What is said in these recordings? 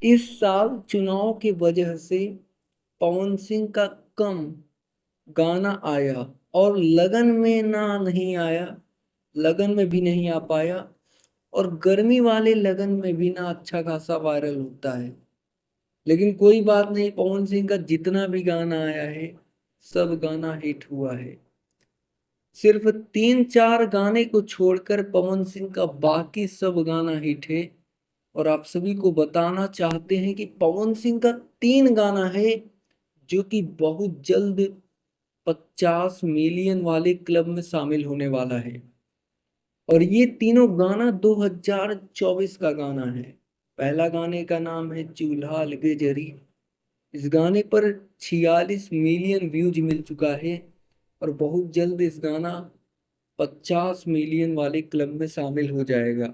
इस साल चुनाव की वजह से पवन सिंह का कम गाना आया, और लगन में ना नहीं आया, लगन में भी नहीं आ पाया, और गर्मी वाले लगन में भी ना अच्छा खासा वायरल होता है। लेकिन कोई बात नहीं, पवन सिंह का जितना भी गाना आया है सब गाना हिट हुआ है। सिर्फ 3-4 गाने को छोड़कर पवन सिंह का बाकी सब गाना हिट है। और आप सभी को बताना चाहते हैं कि पवन सिंह का 3 गाना है जो कि बहुत जल्द 50 मिलियन वाले क्लब में शामिल होने वाला है। और ये तीनों गाना 2024 का गाना है। पहला गाने का नाम है चूल्हा लगे जरी। इस गाने पर 46 मिलियन व्यूज मिल चुका है, और बहुत जल्द इस गाना 50 मिलियन वाले क्लब में शामिल हो जाएगा।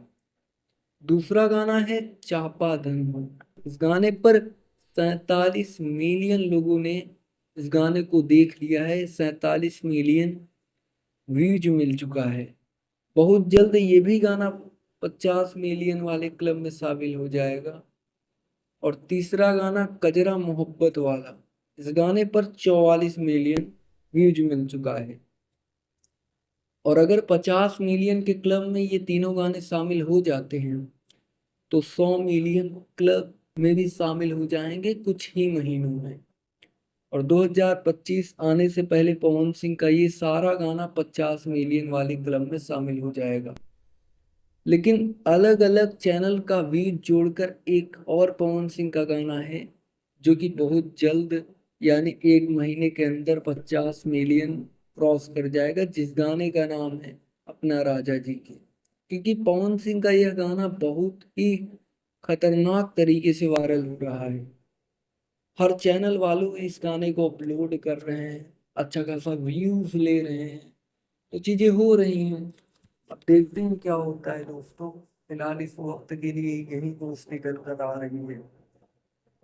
दूसरा गाना है चापा धन। इस गाने पर 47 मिलियन लोगों ने इस गाने को देख लिया है, 47 मिलियन व्यूज मिल चुका है। बहुत जल्द ये भी गाना 50 मिलियन वाले क्लब में शामिल हो जाएगा। और तीसरा गाना कजरा मोहब्बत वाला, इस गाने पर 44 मिलियन व्यूज मिल चुका है। और अगर 50 मिलियन के क्लब में ये तीनों गाने शामिल हो जाते हैं तो 100 मिलियन क्लब में भी शामिल हो जाएंगे कुछ ही महीनों में। और 2025 आने से पहले पवन सिंह का ये सारा गाना 50 मिलियन वाले क्लब में शामिल हो जाएगा। लेकिन अलग अलग चैनल का व्यूज जोड़कर एक और पवन सिंह का गाना है जो कि बहुत जल्द, यानी 1 महीने के अंदर 50 मिलियन क्रॉस कर जाएगा, जिस गाने का नाम है अपना राजा जी की। क्योंकि पवन सिंह का यह गाना बहुत ही खतरनाक तरीके से वायरल हो रहा है। हर चैनल वालों इस गाने को अपलोड कर रहे हैं, अच्छा खासा व्यूज ले रहे हैं, तो चीजें हो रही हैं। अब देखते हैं क्या होता है दोस्तों। फिलहाल इस वक्त के लिए यही न्यूज निकल कर आ रही है।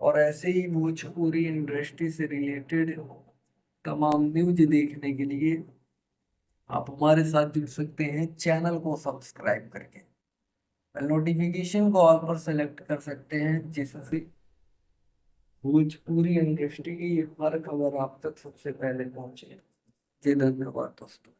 और ऐसे ही भोजपुरी इंडस्ट्री से रिलेटेड तमाम न्यूज देखने के लिए आप हमारे साथ जुड़ सकते हैं चैनल को सब्सक्राइब करके। नोटिफिकेशन को ऑल पर सेलेक्ट कर सकते हैं, जिससे भोजपुरी इंडस्ट्री की हर खबर आप तक सबसे पहले पहुंचे। जी धन्यवाद दोस्तों।